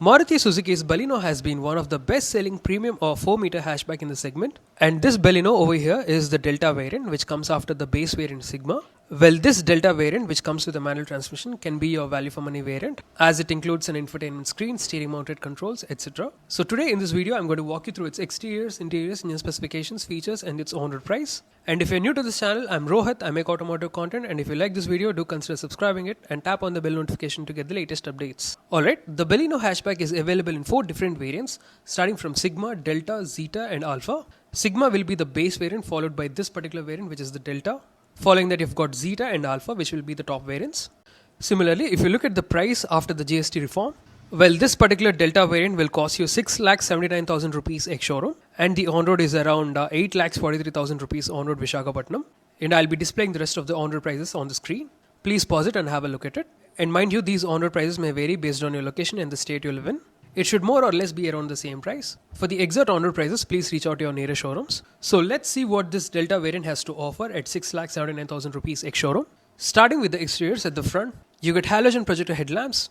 Maruti Suzuki's Baleno has been one of the best-selling premium or 4-meter hatchback in the segment. And this Baleno over here is the Delta variant, which comes after the base variant Sigma. Well, this Delta variant, which comes with a manual transmission, can be your value for money variant, as it includes an infotainment screen, steering mounted controls, etc. So today in this video, I'm going to walk you through its exteriors, interiors, engine specifications, features, and its on-road price. And if you're new to this channel, I'm Rohit, I make automotive content, and if you like this video, do consider subscribing it and tap on the bell notification to get the latest updates. Alright, the Baleno hatchback is available in 4 different variants, starting from Sigma, Delta, Zeta, and Alpha. Sigma will be the base variant, followed by this particular variant, which is the Delta. Following that, you've got Zeta and Alpha, which will be the top variants. Similarly, if you look at the price after the GST reform, well, this particular Delta variant will cost you 6,79,000 rupees ex-showroom, and the on-road is around 8,43,000 rupees on-road Visakhapatnam. And I'll be displaying the rest of the on-road prices on the screen. Please pause it and have a look at it. And mind you, these on-road prices may vary based on your location and the state you live in. It should more or less be around the same price. For the exact on-road prices, please reach out to your nearest showrooms. So let's see what this Delta variant has to offer at 6,79,000 rupees ex-showroom. Starting with the exteriors at the front, you get halogen projector headlamps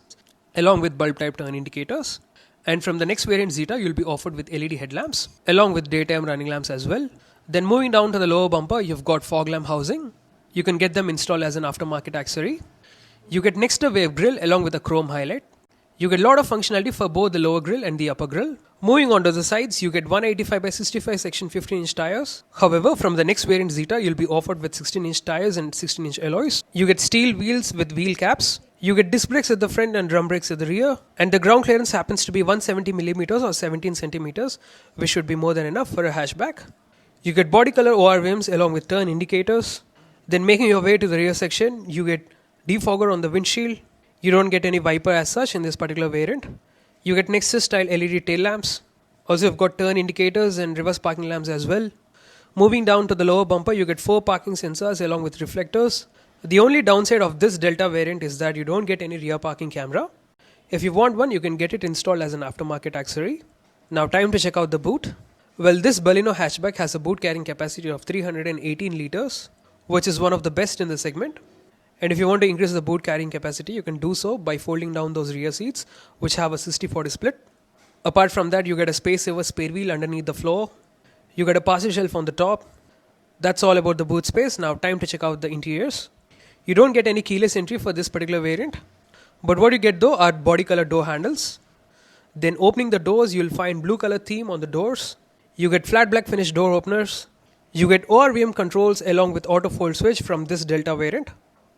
along with bulb type turn indicators. And from the next variant Zeta, you'll be offered with LED headlamps along with daytime running lamps as well. Then moving down to the lower bumper, you've got fog lamp housing. You can get them installed as an aftermarket accessory. You get next to wave grille along with a chrome highlight. You get a lot of functionality for both the lower grille and the upper grille. Moving on to the sides, you get 185/65 section 15-inch tires. However, from the next variant Zeta, you'll be offered with 16-inch tires and 16-inch alloys. You get steel wheels with wheel caps. You get disc brakes at the front and drum brakes at the rear. And the ground clearance happens to be 170mm or 17 centimeters, which should be more than enough for a hatchback. You get body color ORVMs along with turn indicators. Then making your way to the rear section, you get defogger on the windshield. You don't get any wiper as such in this particular variant. You get Nexus style LED tail lamps. Also, you've got turn indicators and reverse parking lamps as well. Moving down to the lower bumper, you get 4 parking sensors along with reflectors. The only downside of this Delta variant is that you don't get any rear parking camera. If you want one, you can get it installed as an aftermarket accessory. Now time to check out the boot. Well, this Baleno hatchback has a boot carrying capacity of 318 liters, which is one of the best in the segment. And if you want to increase the boot carrying capacity, you can do so by folding down those rear seats, which have a 60-40 split. Apart from that, you get a space saver spare wheel underneath the floor. You get a parcel shelf on the top. That's all about the boot space. Now time to check out the interiors. You don't get any keyless entry for this particular variant. But what you get though are body color door handles. Then opening the doors, you'll find blue color theme on the doors. You get flat black finish door openers. You get ORVM controls along with auto fold switch from this Delta variant.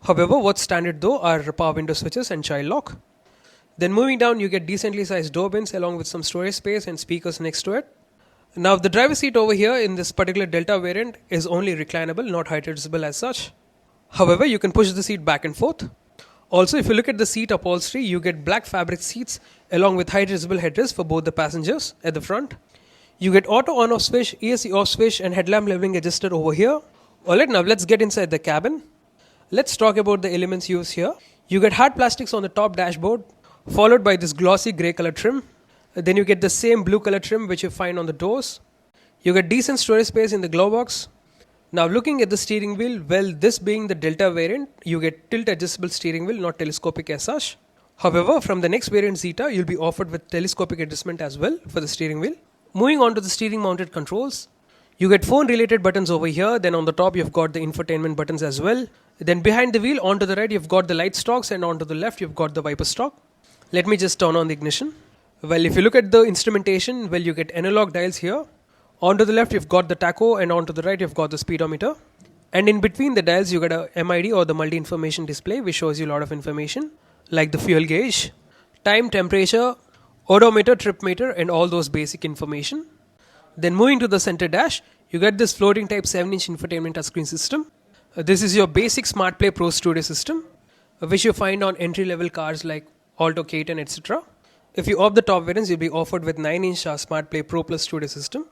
However, what's standard though are power window switches and child lock. Then moving down, you get decently sized door bins along with some storage space and speakers next to it. Now the driver's seat over here in this particular Delta variant is only reclinable, not height adjustable as such. However, you can push the seat back and forth. Also, if you look at the seat upholstery, you get black fabric seats along with height adjustable headrests for both the passengers at the front. You get auto on off switch, ESC off switch and headlamp leveling adjusted over here. Alright, now let's get inside the cabin. Let's talk about the elements used here. You get hard plastics on the top dashboard, followed by this glossy grey color trim. Then you get the same blue color trim which you find on the doors. You get decent storage space in the glove box. Now looking at the steering wheel, well, this being the Delta variant, you get tilt adjustable steering wheel, not telescopic as such. However, from the next variant Zeta, you'll be offered with telescopic adjustment as well for the steering wheel. Moving on to the steering mounted controls. You get phone related buttons over here. Then on the top, you've got the infotainment buttons as well. Then behind the wheel, onto the right, you've got the light stalks and onto the left, you've got the wiper stalk. Let me just turn on the ignition. Well, if you look at the instrumentation, well, you get analog dials here. Onto the left, you've got the tacho and onto the right, you've got the speedometer. And in between the dials, you get a MID or the multi-information display, which shows you a lot of information like the fuel gauge, time, temperature, odometer, trip meter, and all those basic information. Then moving to the center dash, you get this floating type 7-inch infotainment touchscreen system. This is your basic SmartPlay Pro Studio system, which you find on entry-level cars like Alto, K10, etc. If you opt the top variants, you'll be offered with 9-inch SmartPlay Pro Plus Studio system.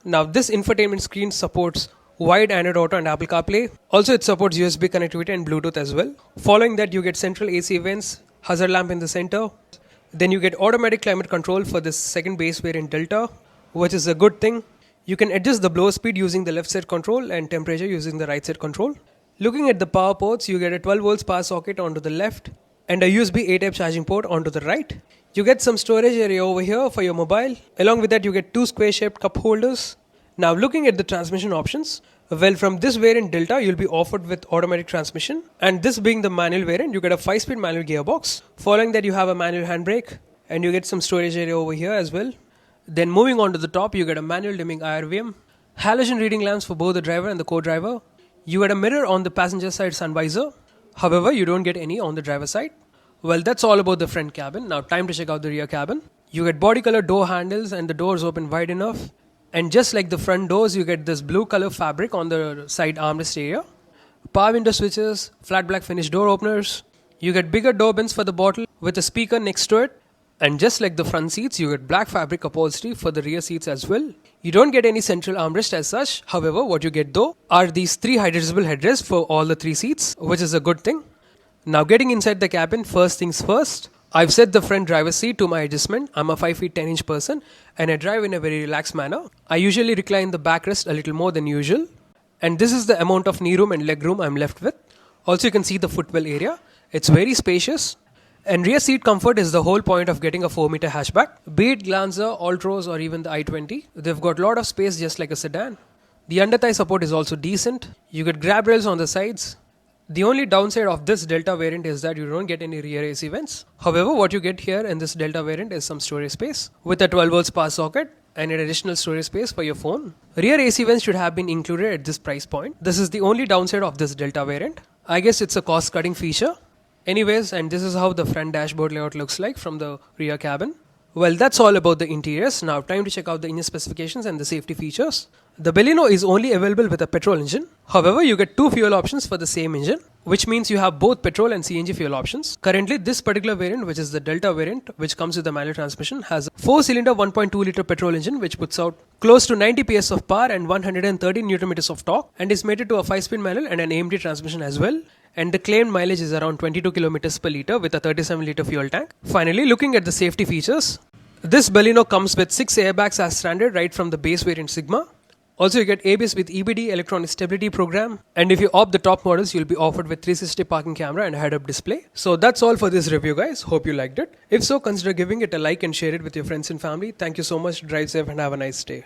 Now this infotainment screen supports wide Android Auto and Apple CarPlay. Also it supports USB connectivity and Bluetooth as well. Following that, you get central AC vents, hazard lamp in the center. Then you get automatic climate control for this second base variant Delta, which is a good thing. You can adjust the blower speed using the left side control and temperature using the right side control. Looking at the power ports, you get a 12 volts power socket onto the left and a USB A-type charging port onto the right. You get some storage area over here for your mobile. Along with that, you get two square shaped cup holders. Now looking at the transmission options, well, from this variant Delta, you'll be offered with automatic transmission. And this being the manual variant, you get a 5-speed manual gearbox. Following that, you have a manual handbrake. And you get some storage area over here as well. Then moving on to the top, you get a manual dimming IRVM. Halogen reading lamps for both the driver and the co-driver. You get a mirror on the passenger side sun visor. However, you don't get any on the driver side. Well, that's all about the front cabin. Now time to check out the rear cabin. You get body color door handles and the doors open wide enough. And just like the front doors, you get this blue color fabric on the side armrest area. Power window switches, flat black finish door openers. You get bigger door bins for the bottle with a speaker next to it. And just like the front seats, you get black fabric upholstery for the rear seats as well. You don't get any central armrest as such. However, what you get though are these 3 high-adjustable headrests for all the 3 seats, which is a good thing. Now getting inside the cabin, first things first. I've set the front driver's seat to my adjustment. I'm a 5 feet 10 inch person and I drive in a very relaxed manner. I usually recline the backrest a little more than usual. And this is the amount of knee room and leg room I'm left with. Also you can see the footwell area. It's very spacious. And rear seat comfort is the whole point of getting a 4-meter hatchback. Be it Glanza, Altros or even the i20, they've got a lot of space just like a sedan. The underthigh support is also decent. You get grab rails on the sides. The only downside of this Delta variant is that you don't get any rear AC vents. However, what you get here in this Delta variant is some storage space with a 12 volts power socket and an additional storage space for your phone. Rear AC vents should have been included at this price point. This is the only downside of this Delta variant. I guess it's a cost cutting feature. Anyways, and this is how the front dashboard layout looks like from the rear cabin. Well, that's all about the interiors. Now time to check out the engine specifications and the safety features. The Baleno is only available with a petrol engine. However, you get 2 fuel options for the same engine, which means you have both petrol and CNG fuel options. Currently, this particular variant, which is the Delta variant, which comes with the manual transmission, has a 4-cylinder 1.2 liter petrol engine, which puts out close to 90 PS of power and 130 Nm of torque, and is mated to a 5-speed manual and an AMD transmission as well. And the claimed mileage is around 22 km per liter with a 37 liter fuel tank. Finally, looking at the safety features, this Baleno comes with 6 airbags as standard right from the base variant Sigma. Also, you get ABS with EBD electronic stability program. And if you opt the top models, you'll be offered with 360 parking camera and a head-up display. So that's all for this review, guys. Hope you liked it. If so, consider giving it a like and share it with your friends and family. Thank you so much. Drive safe and have a nice day.